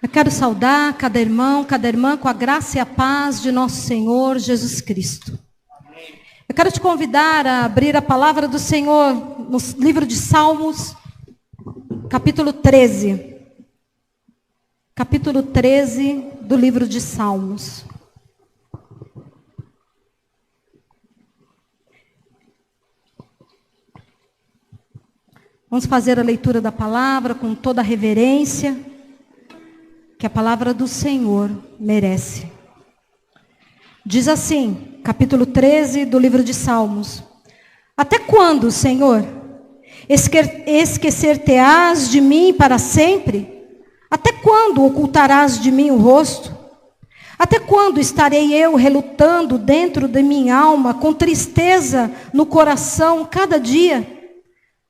Eu quero saudar cada irmão, cada irmã com a graça e a paz de nosso Senhor Jesus Cristo. Eu quero te convidar a abrir a palavra do Senhor no livro de Salmos, capítulo 13. Capítulo 13 do livro de Salmos. Vamos fazer a leitura da palavra com toda a reverência que a palavra do Senhor merece. Diz assim, capítulo 13 do livro de Salmos: Até quando, Senhor, esquecer-te-ás de mim para sempre? Até quando ocultarás de mim o rosto? Até quando estarei eu relutando dentro de minha alma, com tristeza no coração cada dia?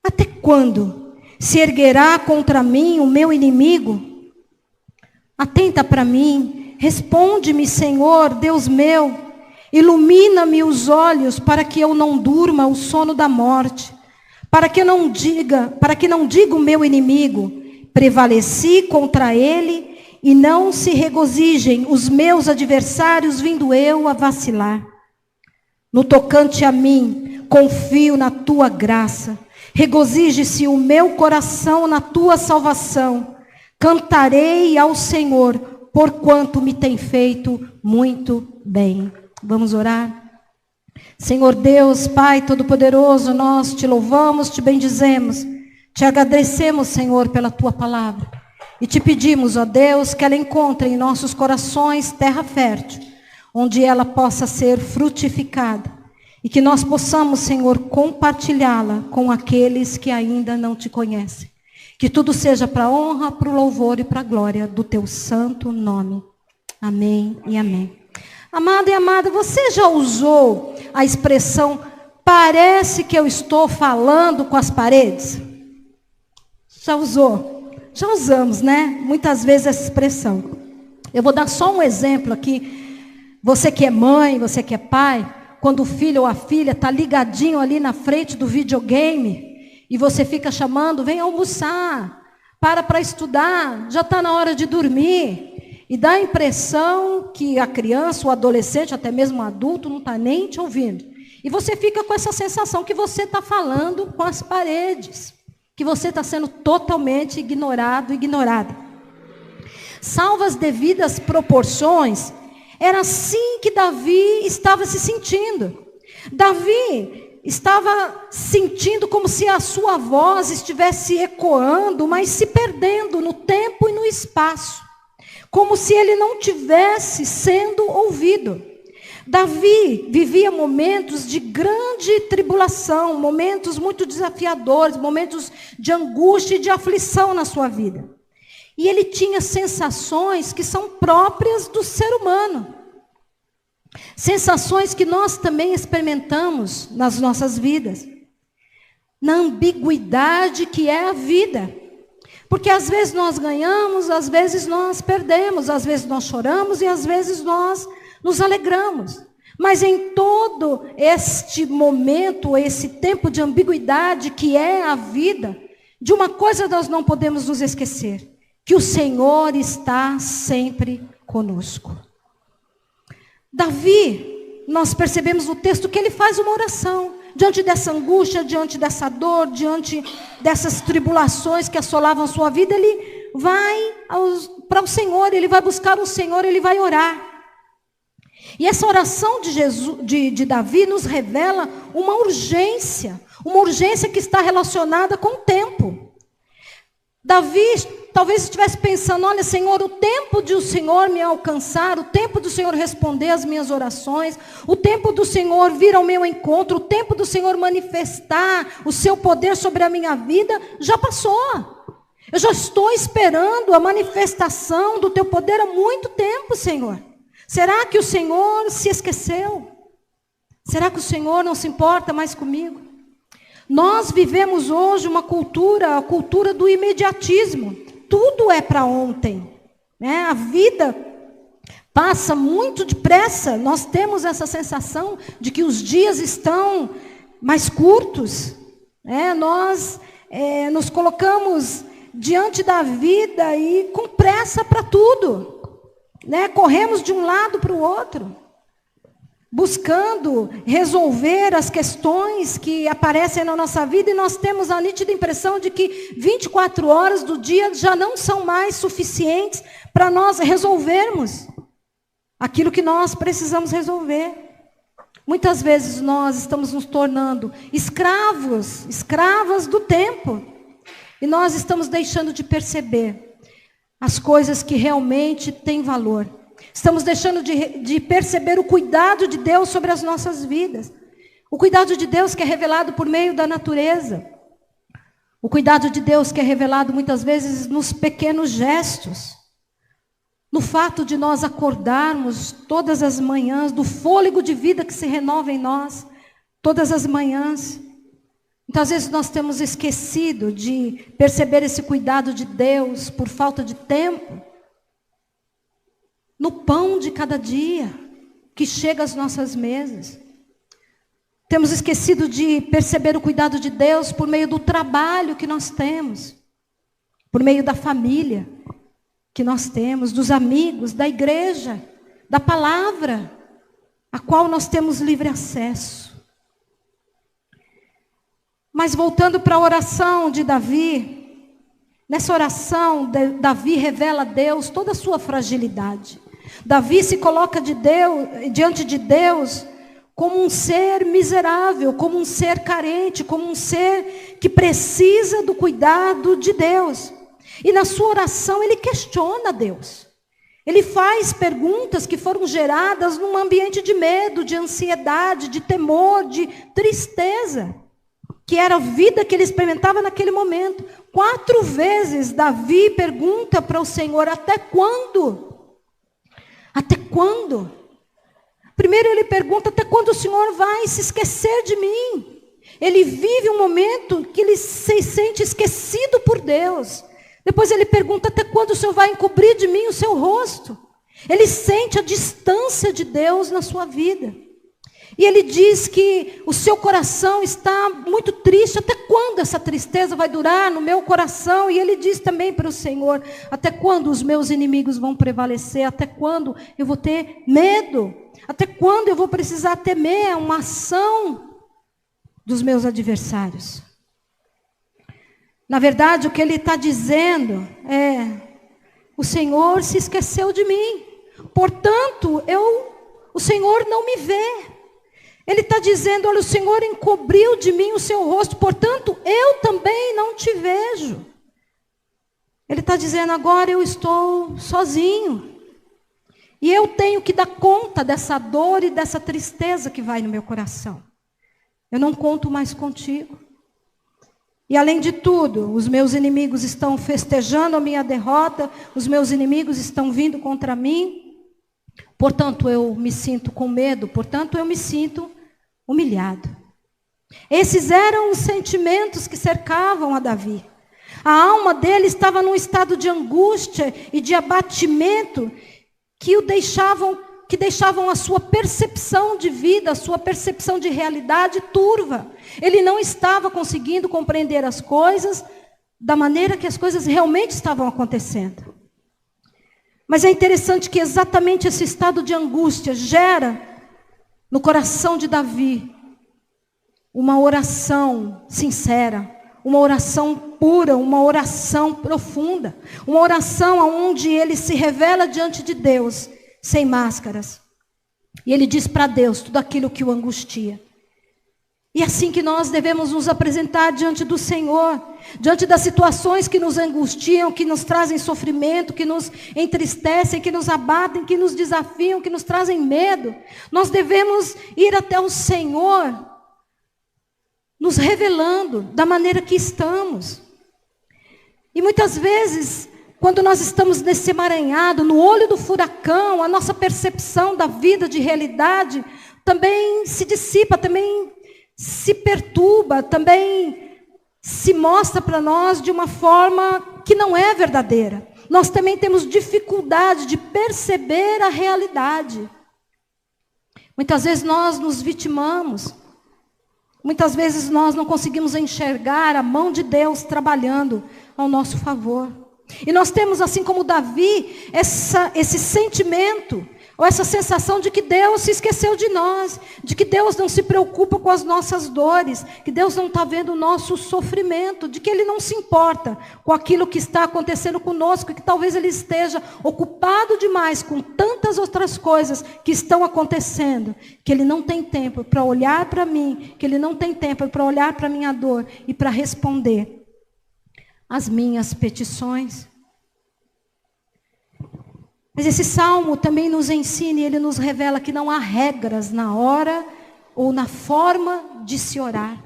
Até quando se erguerá contra mim o meu inimigo? Atenta para mim, responde-me, Senhor, Deus meu, ilumina-me os olhos para que eu não durma o sono da morte, para que não diga o meu inimigo, prevaleci contra ele, e não se regozijem os meus adversários, vindo eu a vacilar. No tocante a mim, confio na tua graça, regozije-se o meu coração na tua salvação. Cantarei ao Senhor, porquanto me tem feito muito bem. Vamos orar? Senhor Deus, Pai Todo-Poderoso, nós te louvamos, te bendizemos, te agradecemos, Senhor, pela tua palavra. E te pedimos, ó Deus, que ela encontre em nossos corações terra fértil, onde ela possa ser frutificada. E que nós possamos, Senhor, compartilhá-la com aqueles que ainda não te conhecem. Que tudo seja para a honra, para o louvor e para a glória do teu santo nome. Amém e amém. Amado e amada, você já usou a expressão parece que eu estou falando com as paredes? Já usou? Já usamos, né? Muitas vezes essa expressão. Eu vou dar só um exemplo aqui. Você que é mãe, você que é pai, quando o filho ou a filha está ligadinho ali na frente do videogame, e você fica chamando, vem almoçar, para estudar, já está na hora de dormir. E dá a impressão que a criança, o adolescente, até mesmo o adulto, não está nem te ouvindo. E você fica com essa sensação que você está falando com as paredes, que você está sendo totalmente ignorado, ignorada. Salvo as devidas proporções, era assim que Davi estava se sentindo. Davi estava sentindo como se a sua voz estivesse ecoando, mas se perdendo no tempo e no espaço. Como se ele não tivesse sendo ouvido. Davi vivia momentos de grande tribulação, momentos muito desafiadores, momentos de angústia e de aflição na sua vida. E ele tinha sensações que são próprias do ser humano. Sensações que nós também experimentamos nas nossas vidas. Na ambiguidade que é a vida. Porque às vezes nós ganhamos, às vezes nós perdemos, às vezes nós choramos e às vezes nós nos alegramos. Mas em todo este momento, esse tempo de ambiguidade que é a vida, de uma coisa nós não podemos nos esquecer, que o Senhor está sempre conosco. Davi, nós percebemos no texto que ele faz uma oração. Diante dessa angústia, diante dessa dor, diante dessas tribulações que assolavam a sua vida, ele vai para o Senhor, ele vai buscar o Senhor, ele vai orar. E essa oração de Davi nos revela uma urgência que está relacionada com o tempo. Davi talvez estivesse pensando, olha, Senhor, o tempo de o Senhor me alcançar, o tempo do Senhor responder às minhas orações, o tempo do Senhor vir ao meu encontro, o tempo do Senhor manifestar o seu poder sobre a minha vida, já passou. Eu já estou esperando a manifestação do teu poder há muito tempo, Senhor. Será que o Senhor se esqueceu? Será que o Senhor não se importa mais comigo? Nós vivemos hoje uma cultura, a cultura do imediatismo. Tudo é para ontem, né? A vida passa muito depressa. Nós temos essa sensação de que os dias estão mais curtos, né? Nós nos colocamos diante da vida e com pressa. pressa para tudo, né? Corremos de um lado para o outro, buscando resolver as questões que aparecem na nossa vida, e nós temos a nítida impressão de que 24 horas do dia já não são mais suficientes para nós resolvermos aquilo que nós precisamos resolver. Muitas vezes nós estamos nos tornando escravas do tempo, e nós estamos deixando de perceber as coisas que realmente têm valor. Estamos deixando de perceber o cuidado de Deus sobre as nossas vidas. O cuidado de Deus que é revelado por meio da natureza. O cuidado de Deus que é revelado muitas vezes nos pequenos gestos. No fato de nós acordarmos todas as manhãs, do fôlego de vida que se renova em nós, todas as manhãs. Então, às vezes nós temos esquecido de perceber esse cuidado de Deus por falta de tempo. No pão de cada dia que chega às nossas mesas. Temos esquecido de perceber o cuidado de Deus por meio do trabalho que nós temos, por meio da família que nós temos, dos amigos, da igreja, da palavra, a qual nós temos livre acesso. Mas voltando para a oração de Davi, nessa oração, Davi revela a Deus toda a sua fragilidade. Davi se coloca diante de Deus como um ser miserável, como um ser carente, como um ser que precisa do cuidado de Deus. E na sua oração ele questiona Deus. Ele faz perguntas que foram geradas num ambiente de medo, de ansiedade, de temor, de tristeza, que era a vida que ele experimentava naquele momento. 4 vezes Davi pergunta para o Senhor: até quando? Até quando? Primeiro ele pergunta: até quando o Senhor vai se esquecer de mim? Ele vive um momento que ele se sente esquecido por Deus. Depois ele pergunta: até quando o Senhor vai encobrir de mim o seu rosto? Ele sente a distância de Deus na sua vida. E ele diz que o seu coração está muito triste. Até quando essa tristeza vai durar no meu coração? E ele diz também para o Senhor: até quando os meus inimigos vão prevalecer? Até quando eu vou ter medo? Até quando eu vou precisar temer uma ação dos meus adversários? Na verdade, o que ele está dizendo é: o Senhor se esqueceu de mim, portanto, o Senhor não me vê. Ele está dizendo: olha, o Senhor encobriu de mim o seu rosto, portanto, eu também não te vejo. Ele está dizendo: agora eu estou sozinho. E eu tenho que dar conta dessa dor e dessa tristeza que vai no meu coração. Eu não conto mais contigo. E além de tudo, os meus inimigos estão festejando a minha derrota, os meus inimigos estão vindo contra mim. Portanto, eu me sinto com medo, portanto, eu me sinto humilhado. Esses eram os sentimentos que cercavam a Davi. A alma dele estava num estado de angústia e de abatimento que deixavam a sua percepção de vida, a sua percepção de realidade turva. Ele não estava conseguindo compreender as coisas da maneira que as coisas realmente estavam acontecendo. Mas é interessante que exatamente esse estado de angústia gera no coração de Davi uma oração sincera, uma oração pura, uma oração profunda, uma oração onde ele se revela diante de Deus, sem máscaras. E ele diz para Deus tudo aquilo que o angustia. E é assim que nós devemos nos apresentar diante do Senhor, diante das situações que nos angustiam, que nos trazem sofrimento, que nos entristecem, que nos abatem, que nos desafiam, que nos trazem medo. Nós devemos ir até o Senhor, nos revelando da maneira que estamos. E muitas vezes, quando nós estamos nesse emaranhado, no olho do furacão, a nossa percepção da vida de realidade também se dissipa, também se perturba, também se mostra para nós de uma forma que não é verdadeira. Nós também temos dificuldade de perceber a realidade. Muitas vezes nós nos vitimamos. Muitas vezes nós não conseguimos enxergar a mão de Deus trabalhando ao nosso favor. E nós temos, assim como Davi, esse sentimento, ou essa sensação de que Deus se esqueceu de nós, de que Deus não se preocupa com as nossas dores, que Deus não está vendo o nosso sofrimento, de que Ele não se importa com aquilo que está acontecendo conosco, que talvez Ele esteja ocupado demais com tantas outras coisas que estão acontecendo, que Ele não tem tempo para olhar para mim, que Ele não tem tempo para olhar para a minha dor e para responder as minhas petições. Mas esse salmo também nos ensina e ele nos revela que não há regras na hora ou na forma de se orar.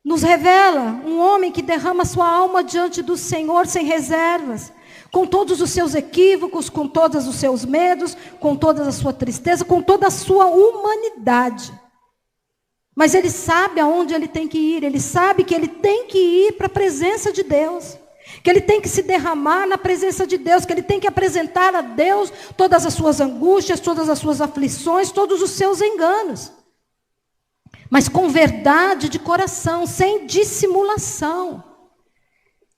Nos revela um homem que derrama sua alma diante do Senhor sem reservas, com todos os seus equívocos, com todos os seus medos, com toda a sua tristeza, com toda a sua humanidade. Mas ele sabe aonde ele tem que ir, ele sabe que ele tem que ir para a presença de Deus. Que ele tem que se derramar na presença de Deus, que ele tem que apresentar a Deus todas as suas angústias, todas as suas aflições, todos os seus enganos. Mas com verdade de coração, sem dissimulação.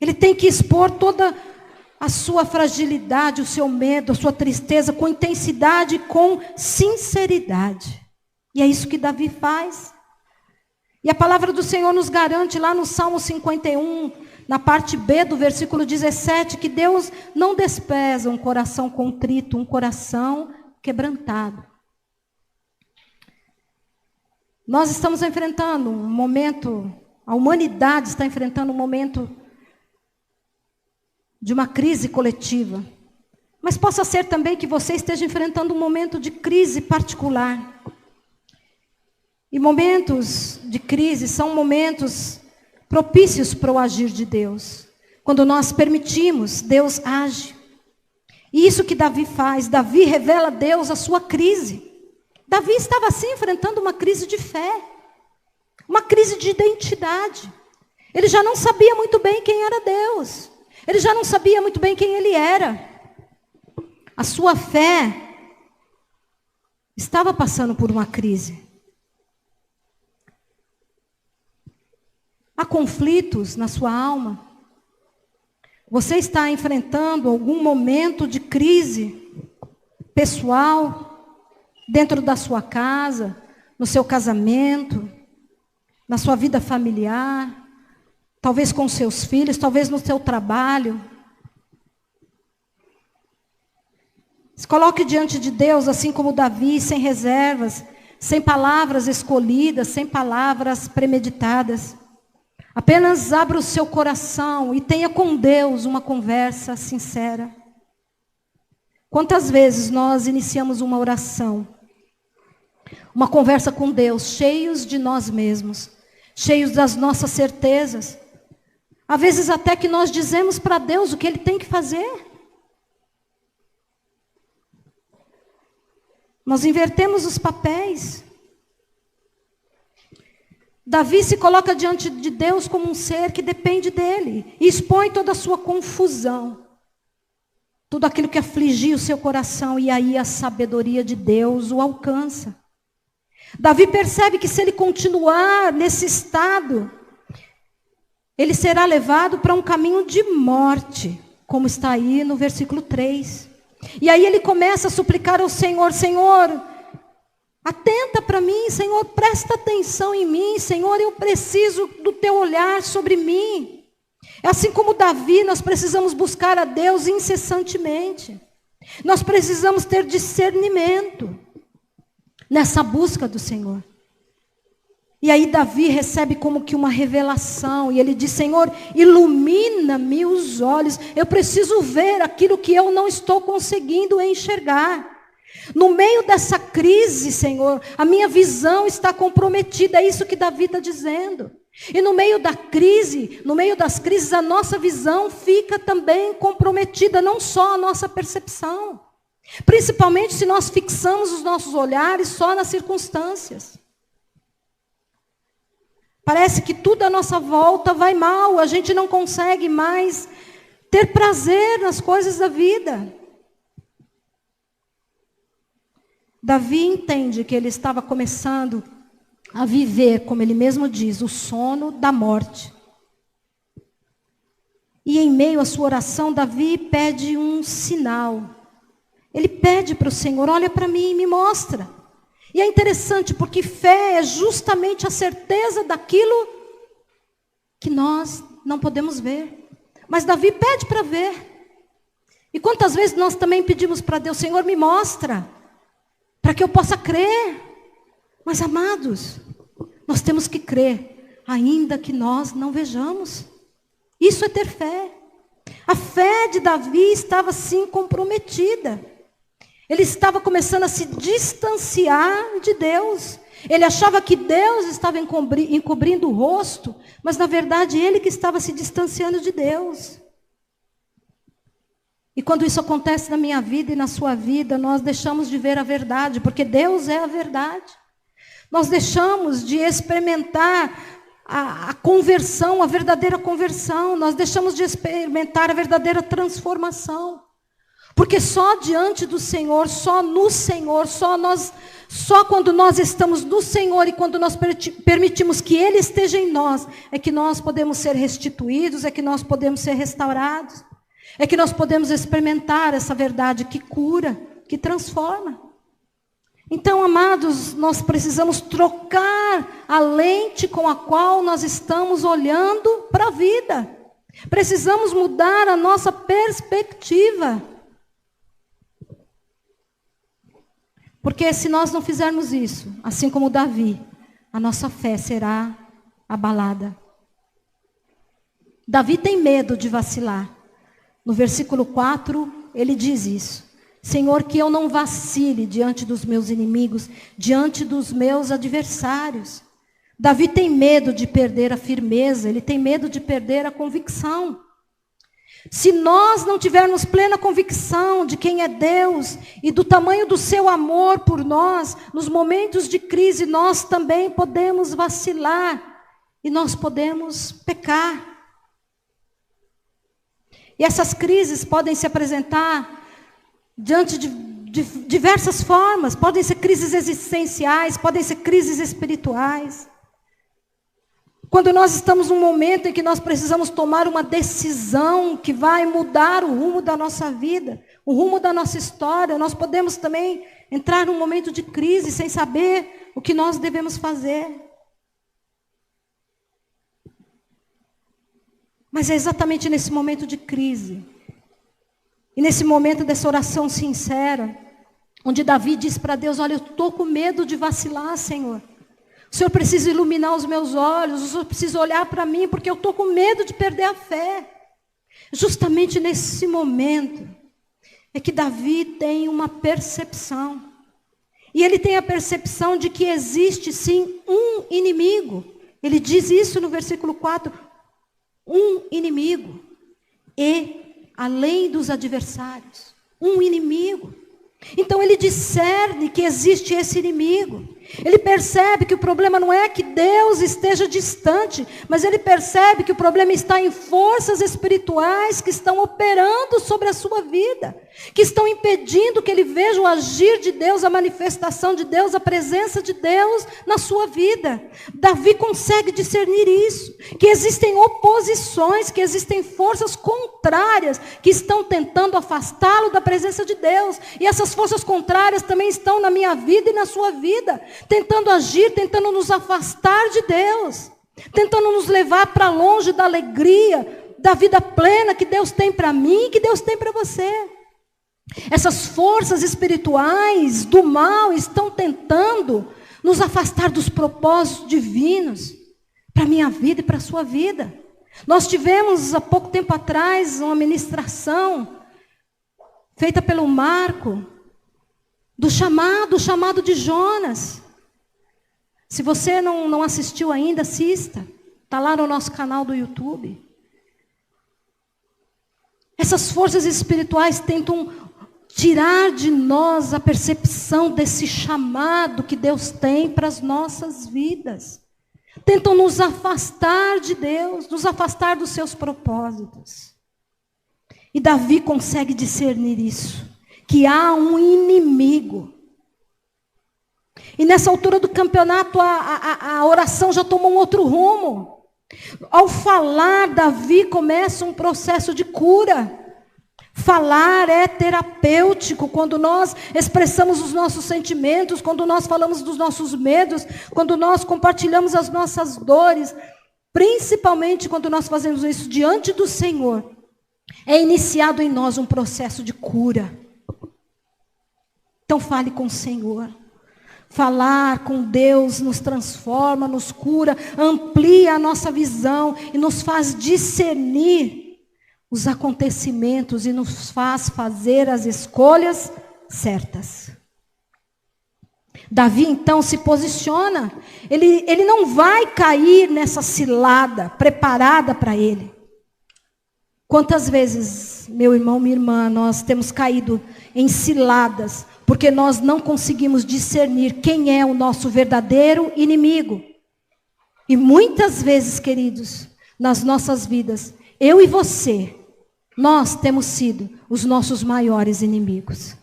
Ele tem que expor toda a sua fragilidade, o seu medo, a sua tristeza, com intensidade e com sinceridade. E é isso que Davi faz. E a palavra do Senhor nos garante lá no Salmo 51, na parte B do versículo 17, que Deus não despreza um coração contrito, um coração quebrantado. Nós estamos enfrentando um momento, a humanidade está enfrentando um momento de uma crise coletiva. Mas possa ser também que você esteja enfrentando um momento de crise particular. E momentos de crise são momentos propícios para o agir de Deus. Quando nós permitimos, Deus age. E isso que Davi faz, Davi revela a Deus a sua crise. Davi estava assim enfrentando uma crise de fé, uma crise de identidade. Ele já não sabia muito bem quem era Deus. Ele já não sabia muito bem quem ele era. A sua fé estava passando por uma crise. Há conflitos na sua alma? Você está enfrentando algum momento de crise pessoal, dentro da sua casa, no seu casamento, na sua vida familiar, talvez com seus filhos, talvez no seu trabalho? Se coloque diante de Deus, assim como Davi, sem reservas, sem palavras escolhidas, sem palavras premeditadas. Apenas abra o seu coração e tenha com Deus uma conversa sincera. Quantas vezes nós iniciamos uma oração, uma conversa com Deus, cheios de nós mesmos, cheios das nossas certezas. Às vezes até que nós dizemos para Deus o que Ele tem que fazer. Nós invertemos os papéis. Davi se coloca diante de Deus como um ser que depende dele. E expõe toda a sua confusão. Tudo aquilo que afligia o seu coração. E aí a sabedoria de Deus o alcança. Davi percebe que se ele continuar nesse estado, ele será levado para um caminho de morte. Como está aí no versículo 3. E aí ele começa a suplicar ao Senhor: Senhor, atenta para mim, Senhor, presta atenção em mim, Senhor, eu preciso do teu olhar sobre mim. Assim como Davi, nós precisamos buscar a Deus incessantemente. Nós precisamos ter discernimento nessa busca do Senhor. E aí Davi recebe como que uma revelação, e ele diz: Senhor, ilumina-me os olhos, eu preciso ver aquilo que eu não estou conseguindo enxergar. No meio dessa crise, Senhor, a minha visão está comprometida, é isso que Davi está dizendo. E no meio da crise, no meio das crises, a nossa visão fica também comprometida, não só a nossa percepção. Principalmente se nós fixamos os nossos olhares só nas circunstâncias. Parece que tudo à nossa volta vai mal, a gente não consegue mais ter prazer nas coisas da vida. Davi entende que ele estava começando a viver, como ele mesmo diz, o sono da morte. E em meio à sua oração, Davi pede um sinal. Ele pede para o Senhor, olha para mim e me mostra. E é interessante, porque fé é justamente a certeza daquilo que nós não podemos ver. Mas Davi pede para ver. E quantas vezes nós também pedimos para Deus, Senhor, me mostra, para que eu possa crer. Mas, amados, nós temos que crer, ainda que nós não vejamos. Isso é ter fé. A fé de Davi estava, sim, comprometida. Ele estava começando a se distanciar de Deus. Ele achava que Deus estava encobrindo o rosto, mas na verdade ele que estava se distanciando de Deus. E quando isso acontece na minha vida e na sua vida, nós deixamos de ver a verdade, porque Deus é a verdade. Nós deixamos de experimentar a conversão, a verdadeira conversão. Nós deixamos de experimentar a verdadeira transformação. Porque só diante do Senhor, só no Senhor, só quando nós estamos no Senhor e quando nós permitimos que Ele esteja em nós, é que nós podemos ser restituídos, é que nós podemos ser restaurados, é que nós podemos experimentar essa verdade que cura, que transforma. Então, amados, nós precisamos trocar a lente com a qual nós estamos olhando para a vida. Precisamos mudar a nossa perspectiva. Porque se nós não fizermos isso, assim como Davi, a nossa fé será abalada. Davi tem medo de vacilar. No versículo 4, ele diz isso. Senhor, que eu não vacile diante dos meus inimigos, diante dos meus adversários. Davi tem medo de perder a firmeza, ele tem medo de perder a convicção. Se nós não tivermos plena convicção de quem é Deus e do tamanho do seu amor por nós, nos momentos de crise nós também podemos vacilar e nós podemos pecar. E essas crises podem se apresentar diante de diversas formas, podem ser crises existenciais, podem ser crises espirituais. Quando nós estamos num momento em que nós precisamos tomar uma decisão que vai mudar o rumo da nossa vida, o rumo da nossa história, nós podemos também entrar num momento de crise sem saber o que nós devemos fazer. Mas é exatamente nesse momento de crise, e nesse momento dessa oração sincera, onde Davi diz para Deus, olha, eu estou com medo de vacilar, Senhor. O Senhor precisa iluminar os meus olhos, o Senhor precisa olhar para mim, porque eu estou com medo de perder a fé. Justamente nesse momento, é que Davi tem uma percepção. E ele tem a percepção de que existe sim um inimigo. Ele diz isso no versículo 4, um inimigo. E, além dos adversários, um inimigo. Então ele discerne que existe esse inimigo. Ele percebe que o problema não é que Deus esteja distante, mas ele percebe que o problema está em forças espirituais que estão operando sobre a sua vida, que estão impedindo que ele veja o agir de Deus, a manifestação de Deus, a presença de Deus na sua vida. Davi consegue discernir isso, que existem oposições, que existem forças contrárias que estão tentando afastá-lo da presença de Deus. E essas forças contrárias também estão na minha vida e na sua vida, tentando agir, tentando nos afastar de Deus, tentando nos levar para longe da alegria, da vida plena que Deus tem para mim e que Deus tem para você. Essas forças espirituais do mal estão tentando nos afastar dos propósitos divinos para a minha vida e para a sua vida. Nós tivemos há pouco tempo atrás uma ministração feita pelo Marco, do chamado de Jonas. Se você não assistiu ainda, assista. Está lá no nosso canal do YouTube. Essas forças espirituais tentam tirar de nós a percepção desse chamado que Deus tem para as nossas vidas. Tentam nos afastar de Deus, nos afastar dos seus propósitos. E Davi consegue discernir isso, que há um inimigo. E nessa altura do campeonato, a oração já tomou um outro rumo. Ao falar, Davi começa um processo de cura. Falar é terapêutico quando nós expressamos os nossos sentimentos, quando nós falamos dos nossos medos, quando nós compartilhamos as nossas dores, principalmente quando nós fazemos isso diante do Senhor. É iniciado em nós um processo de cura. Então fale com o Senhor. Falar com Deus nos transforma, nos cura, amplia a nossa visão e nos faz discernir os acontecimentos e nos faz fazer as escolhas certas. Davi então se posiciona, ele não vai cair nessa cilada preparada para ele. Quantas vezes, meu irmão, minha irmã, nós temos caído em ciladas, porque nós não conseguimos discernir quem é o nosso verdadeiro inimigo. E muitas vezes, queridos, nas nossas vidas, eu e você, nós temos sido os nossos maiores inimigos.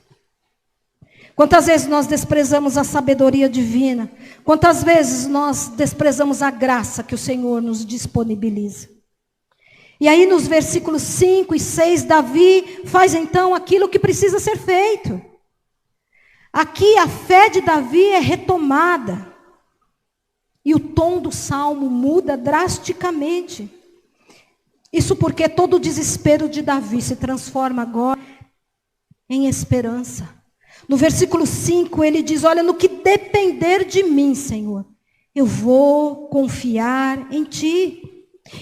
Quantas vezes nós desprezamos a sabedoria divina? Quantas vezes nós desprezamos a graça que o Senhor nos disponibiliza? E aí nos versículos 5 e 6, Davi faz então aquilo que precisa ser feito. Aqui a fé de Davi é retomada. E o tom do salmo muda drasticamente. Isso porque todo o desespero de Davi se transforma agora em esperança. No versículo 5 ele diz, olha, no que depender de mim, Senhor, eu vou confiar em Ti.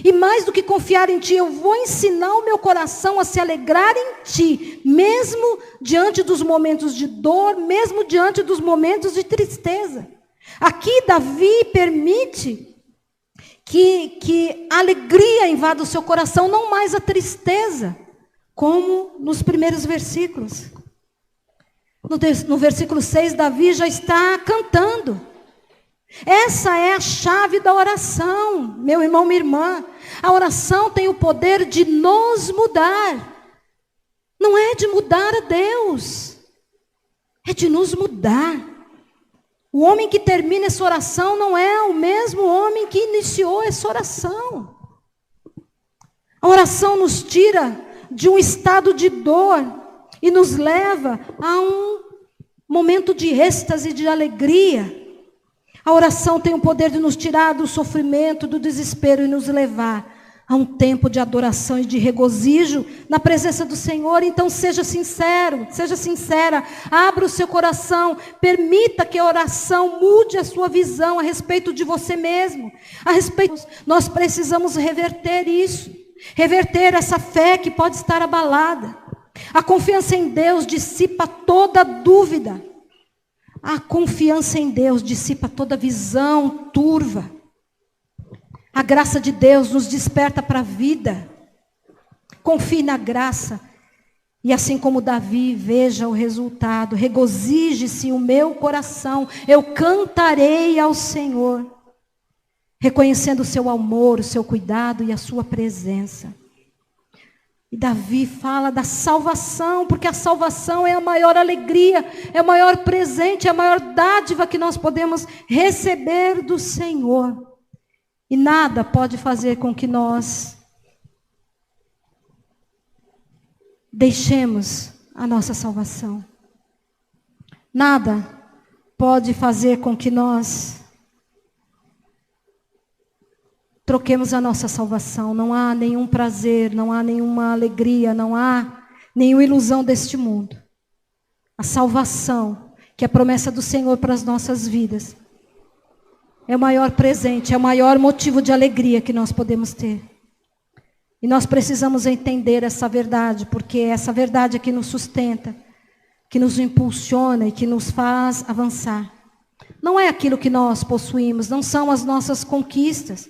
E mais do que confiar em Ti, eu vou ensinar o meu coração a se alegrar em Ti, mesmo diante dos momentos de dor, mesmo diante dos momentos de tristeza. Aqui Davi permite que a alegria invada o seu coração, não mais a tristeza, como nos primeiros versículos. No versículo 6, Davi já está cantando. Essa é a chave da oração, meu irmão, minha irmã. A oração tem o poder de nos mudar. Não é de mudar a Deus, é de nos mudar. O homem que termina essa oração não é o mesmo homem que iniciou essa oração. A oração nos tira de um estado de dor e nos leva a um momento de êxtase e de alegria. A oração tem o poder de nos tirar do sofrimento, do desespero e nos levar a um tempo de adoração e de regozijo na presença do Senhor. Então seja sincero, seja sincera, abra o seu coração, permita que a oração mude a sua visão a respeito de você mesmo. Nós precisamos reverter isso, reverter essa fé que pode estar abalada. A confiança em Deus dissipa toda dúvida. A confiança em Deus dissipa toda visão turva. A graça de Deus nos desperta para a vida. Confie na graça. E assim como Davi, veja o resultado. Regozije-se o meu coração. Eu cantarei ao Senhor. Reconhecendo o seu amor, o seu cuidado e a sua presença. E Davi fala da salvação, porque a salvação é a maior alegria, é o maior presente, é a maior dádiva que nós podemos receber do Senhor. E nada pode fazer com que nós deixemos a nossa salvação. Nada pode fazer com que nós troquemos a nossa salvação. Não há nenhum prazer, não há nenhuma alegria, não há nenhuma ilusão deste mundo. A salvação, que é a promessa do Senhor para as nossas vidas, é o maior presente, é o maior motivo de alegria que nós podemos ter. E nós precisamos entender essa verdade, porque é essa verdade é que nos sustenta, que nos impulsiona e que nos faz avançar. Não é aquilo que nós possuímos, não são as nossas conquistas.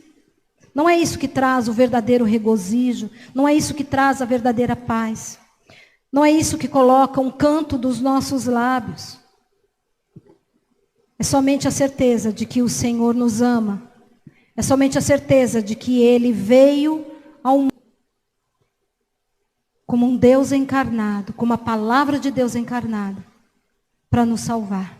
Não é isso que traz o verdadeiro regozijo, não é isso que traz a verdadeira paz. Não é isso que coloca um canto dos nossos lábios. É somente a certeza de que o Senhor nos ama. É somente a certeza de que Ele veio ao mundo como um Deus encarnado, como a palavra de Deus encarnada, para nos salvar.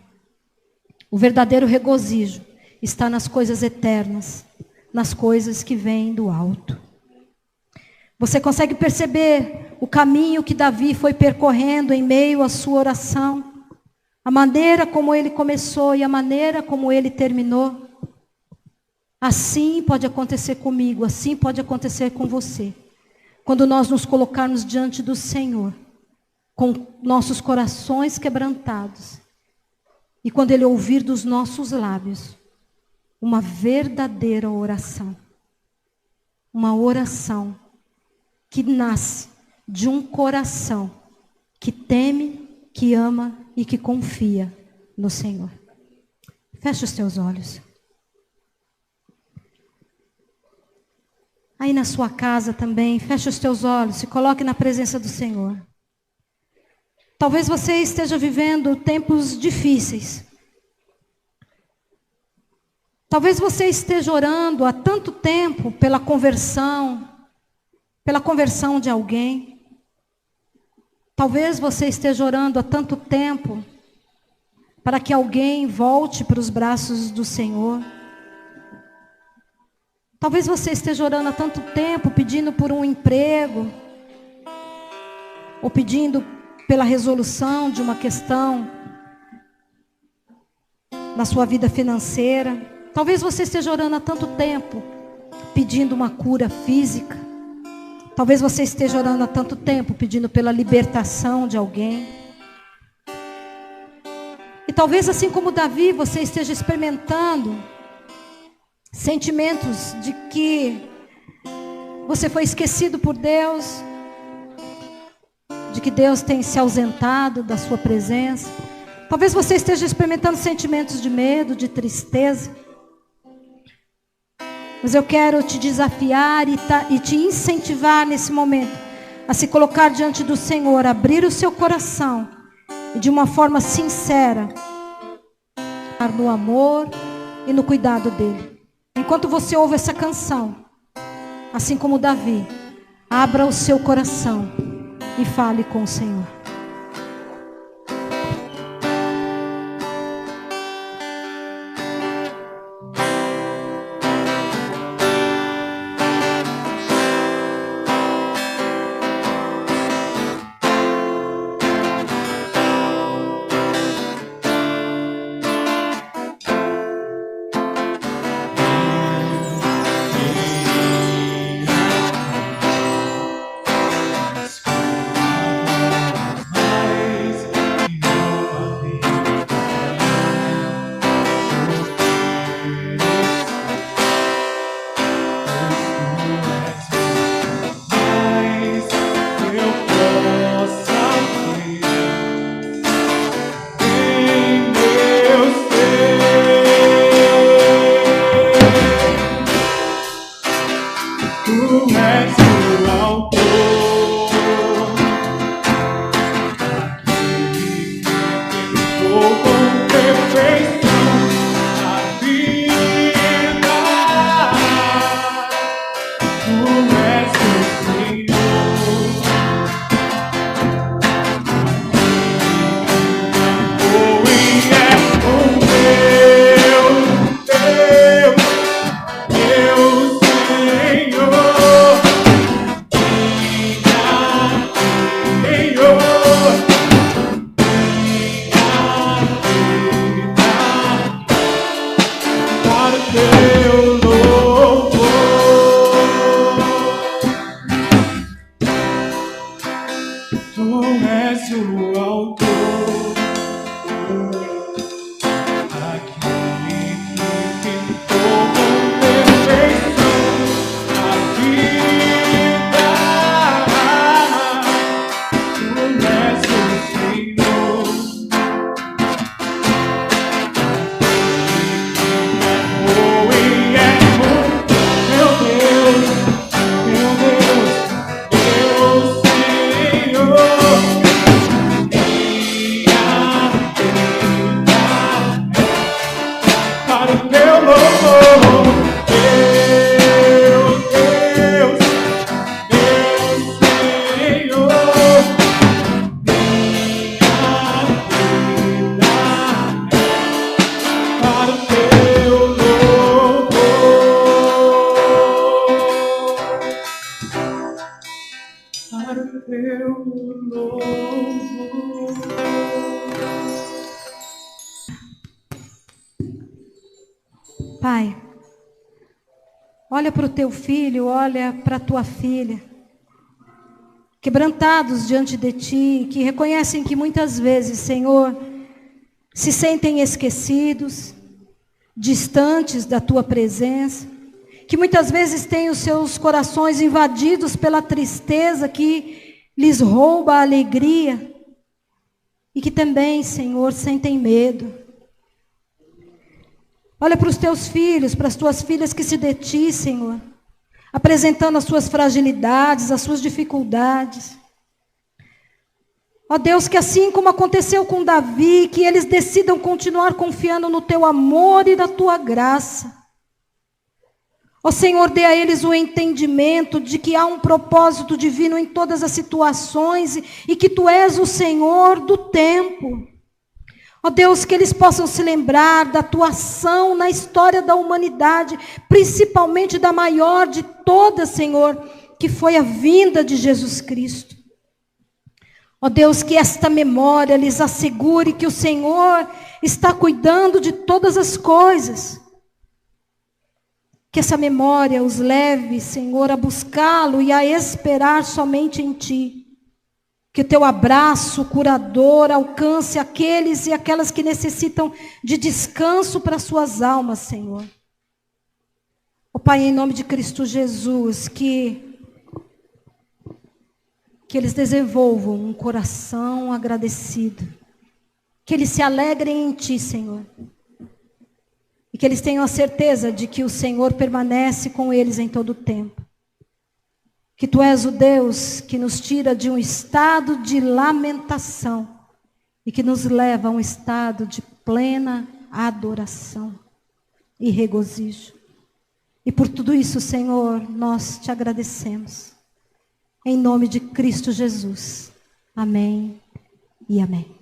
O verdadeiro regozijo está nas coisas eternas, nas coisas que vêm do alto. Você consegue perceber o caminho que Davi foi percorrendo em meio à sua oração? A maneira como ele começou e a maneira como ele terminou? Assim pode acontecer comigo, assim pode acontecer com você. Quando nós nos colocarmos diante do Senhor, com nossos corações quebrantados, e quando Ele ouvir dos nossos lábios uma verdadeira oração. Uma oração que nasce de um coração que teme, que ama e que confia no Senhor. Feche os teus olhos. Aí na sua casa também, feche os teus olhos, se coloque na presença do Senhor. Talvez você esteja vivendo tempos difíceis. Talvez você esteja orando há tanto tempo pela conversão de alguém. Talvez você esteja orando há tanto tempo para que alguém volte para os braços do Senhor. Talvez você esteja orando há tanto tempo pedindo por um emprego, ou pedindo pela resolução de uma questão na sua vida financeira. Talvez você esteja orando há tanto tempo pedindo uma cura física. Talvez você esteja orando há tanto tempo pedindo pela libertação de alguém. E talvez assim como Davi, você esteja experimentando sentimentos de que você foi esquecido por Deus, de que Deus tem se ausentado da sua presença. Talvez você esteja experimentando sentimentos de medo, de tristeza. Mas eu quero te desafiar e te incentivar nesse momento a se colocar diante do Senhor, abrir o seu coração e de uma forma sincera, no amor e no cuidado dEle. Enquanto você ouve essa canção, assim como Davi, abra o seu coração e fale com o Senhor. teu novo. Pai, olha para o teu filho, olha para a tua filha, quebrantados diante de ti, que reconhecem que muitas vezes, Senhor, se sentem esquecidos, distantes da tua presença, que muitas vezes têm os seus corações invadidos pela tristeza que lhes rouba a alegria, e que também, Senhor, sentem medo. Olha para os teus filhos, para as tuas filhas que se de ti, Senhor, apresentando as suas fragilidades, as suas dificuldades. Ó Deus, que assim como aconteceu com Davi, que eles decidam continuar confiando no teu amor e na tua graça. Ó Senhor, dê a eles o entendimento de que há um propósito divino em todas as situações e que tu és o Senhor do tempo. Ó Deus, que eles possam se lembrar da tua ação na história da humanidade, principalmente da maior de todas, Senhor, que foi a vinda de Jesus Cristo. Ó Deus, que esta memória lhes assegure que o Senhor está cuidando de todas as coisas. Que essa memória os leve, Senhor, a buscá-lo e a esperar somente em ti. Que o teu abraço curador alcance aqueles e aquelas que necessitam de descanso para suas almas, Senhor. Ó Pai, em nome de Cristo Jesus, que eles desenvolvam um coração agradecido. Que eles se alegrem em ti, Senhor. E que eles tenham a certeza de que o Senhor permanece com eles em todo o tempo. Que tu és o Deus que nos tira de um estado de lamentação e que nos leva a um estado de plena adoração e regozijo. E por tudo isso, Senhor, nós te agradecemos. Em nome de Cristo Jesus. Amém e amém.